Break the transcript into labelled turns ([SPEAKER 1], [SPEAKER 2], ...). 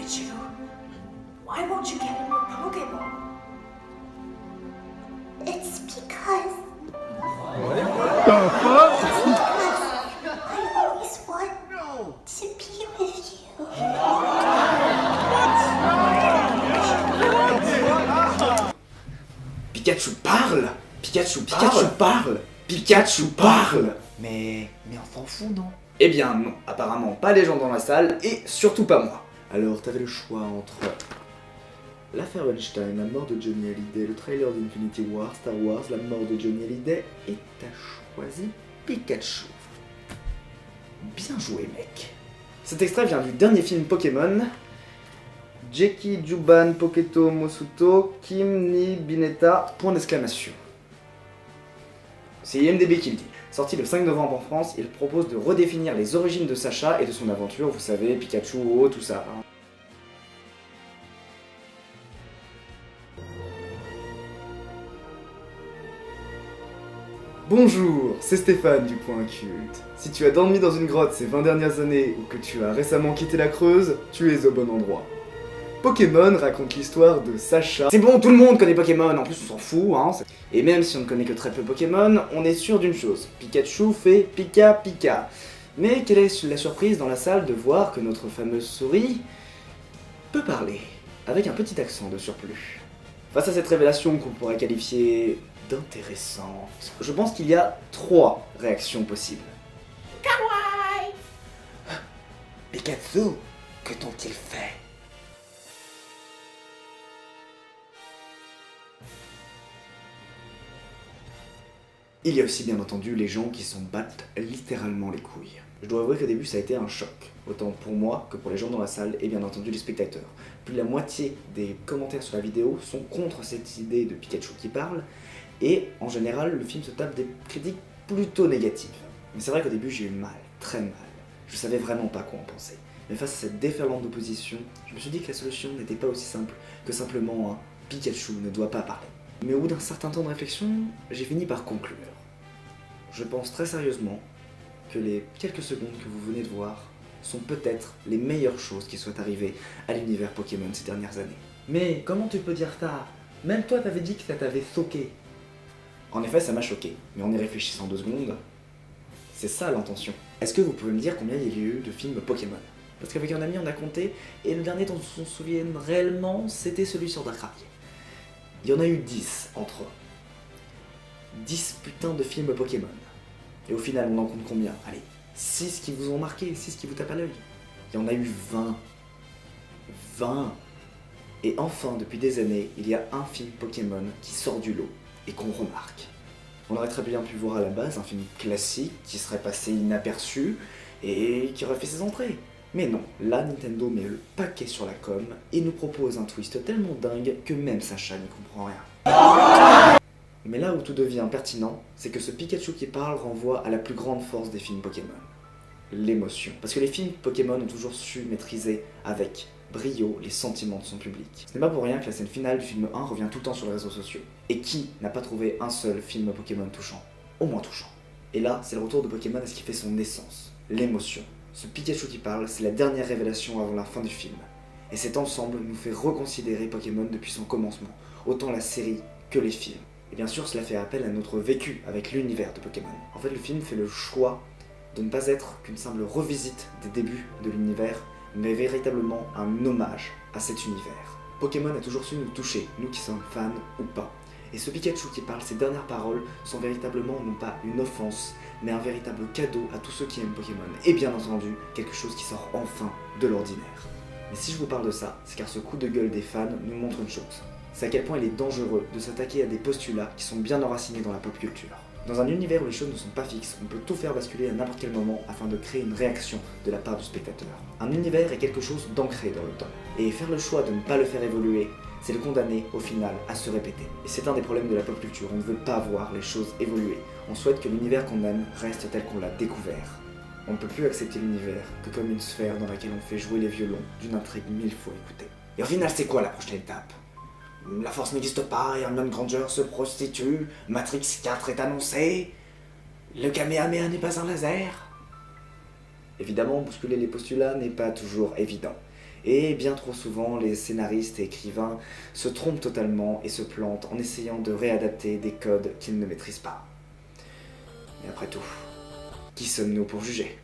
[SPEAKER 1] Pikachu, why won't you get in your Pokeball?
[SPEAKER 2] It's because
[SPEAKER 3] The fuck?
[SPEAKER 2] I always want to be with you.
[SPEAKER 4] Pikachu parle! Pikachu parle! Pikachu parle!
[SPEAKER 5] Mais on s'en fout, non?
[SPEAKER 4] Eh bien non, apparemment pas les gens dans la salle, et surtout pas moi. Alors t'avais le choix entre l'affaire Weinstein, la mort de Johnny Hallyday, le trailer d'Infinity War, Star Wars, la mort de Johnny Hallyday, et t'as choisi Pikachu. Bien joué mec. Cet extrait vient du dernier film Pokémon, Jeki Juban Poketo Mosuto Kim ni Bineta, point d'exclamation. C'est IMDb qui le dit. Sorti le 5 novembre en France, il propose de redéfinir les origines de Sacha et de son aventure, vous savez, Pikachu, oh, tout ça. Bonjour, c'est Stéphane du Point Culte. Si tu as dormi dans une grotte ces 20 dernières années ou que tu as récemment quitté la Creuse, tu es au bon endroit. Pokémon raconte l'histoire de Sacha. C'est bon, tout le monde connaît Pokémon, en plus on s'en fout, hein. Et même si on ne connaît que très peu Pokémon, on est sûr d'une chose, Pikachu fait Pika Pika. Mais quelle est la surprise dans la salle de voir que notre fameuse souris peut parler, avec un petit accent de surplus. Face à cette révélation qu'on pourrait qualifier d'intéressante, je pense qu'il y a 3 réactions possibles.
[SPEAKER 1] Kawaii!
[SPEAKER 5] Pikachu, que t'ont-ils fait?
[SPEAKER 4] Il y a aussi bien entendu les gens qui s'en battent littéralement les couilles. Je dois avouer qu'au début ça a été un choc, autant pour moi que pour les gens dans la salle et bien entendu les spectateurs. Plus de la moitié des commentaires sur la vidéo sont contre cette idée de Pikachu qui parle, et en général le film se tape des critiques plutôt négatives. Mais c'est vrai qu'au début j'ai eu mal, très mal. Je savais vraiment pas quoi en penser. Mais face à cette déferlante d'opposition, je me suis dit que la solution n'était pas aussi simple que simplement un Pikachu ne doit pas parler. Mais au bout d'un certain temps de réflexion, j'ai fini par conclure. Je pense très sérieusement que les quelques secondes que vous venez de voir sont peut-être les meilleures choses qui soient arrivées à l'univers Pokémon ces dernières années. Mais comment tu peux dire ça? Même toi t'avais dit que ça t'avait choqué. En effet ça m'a choqué, mais en y réfléchissant 2 secondes, c'est ça l'intention. Est-ce que vous pouvez me dire combien il y a eu de films Pokémon? Parce qu'avec un ami on a compté, et le dernier dont on se souvient réellement, c'était celui sur Darkravier. Il y en a eu 10 entre eux. 10 putains de films Pokémon. Et au final, on en compte combien? Allez, 6 qui vous ont marqué, 6 qui vous tapent à l'œil. Il y en a eu 20. 20. Et enfin, depuis des années, il y a un film Pokémon qui sort du lot et qu'on remarque. On aurait très bien pu voir à la base un film classique qui serait passé inaperçu et qui aurait fait ses entrées. Mais non, là Nintendo met le paquet sur la com et nous propose un twist tellement dingue que même Sacha n'y comprend rien. Mais là où tout devient pertinent, c'est que ce Pikachu qui parle renvoie à la plus grande force des films Pokémon. L'émotion. Parce que les films Pokémon ont toujours su maîtriser avec brio les sentiments de son public. Ce n'est pas pour rien que la scène finale du film 1 revient tout le temps sur les réseaux sociaux. Et qui n'a pas trouvé un seul film Pokémon touchant? Au moins touchant. Et là, c'est le retour de Pokémon à ce qui fait son essence, l'émotion. Ce Pikachu qui parle, c'est la dernière révélation avant la fin du film. Et cet ensemble nous fait reconsidérer Pokémon depuis son commencement, autant la série que les films. Et bien sûr, cela fait appel à notre vécu avec l'univers de Pokémon. En fait, le film fait le choix de ne pas être qu'une simple revisite des débuts de l'univers, mais véritablement un hommage à cet univers. Pokémon a toujours su nous toucher, nous qui sommes fans ou pas. Et ce Pikachu qui parle, ses dernières paroles sont véritablement non pas une offense, mais un véritable cadeau à tous ceux qui aiment Pokémon. Et bien entendu, quelque chose qui sort enfin de l'ordinaire. Mais si je vous parle de ça, c'est car ce coup de gueule des fans nous montre une chose. C'est à quel point il est dangereux de s'attaquer à des postulats qui sont bien enracinés dans la pop culture. Dans un univers où les choses ne sont pas fixes, on peut tout faire basculer à n'importe quel moment afin de créer une réaction de la part du spectateur. Un univers est quelque chose d'ancré dans le temps. Et faire le choix de ne pas le faire évoluer, c'est le condamner au final à se répéter. Et c'est un des problèmes de la pop culture, on ne veut pas voir les choses évoluer. On souhaite que l'univers qu'on aime reste tel qu'on l'a découvert. On ne peut plus accepter l'univers que comme une sphère dans laquelle on fait jouer les violons d'une intrigue 1000 fois écoutée. Et au final, c'est quoi la prochaine étape? La force n'existe pas, Hermione Granger se prostitue, Matrix 4 est annoncé, le Kamehameha n'est pas un laser. Évidemment, bousculer les postulats n'est pas toujours évident. Et bien trop souvent, les scénaristes et écrivains se trompent totalement et se plantent en essayant de réadapter des codes qu'ils ne maîtrisent pas. Mais après tout, qui sommes-nous pour juger ?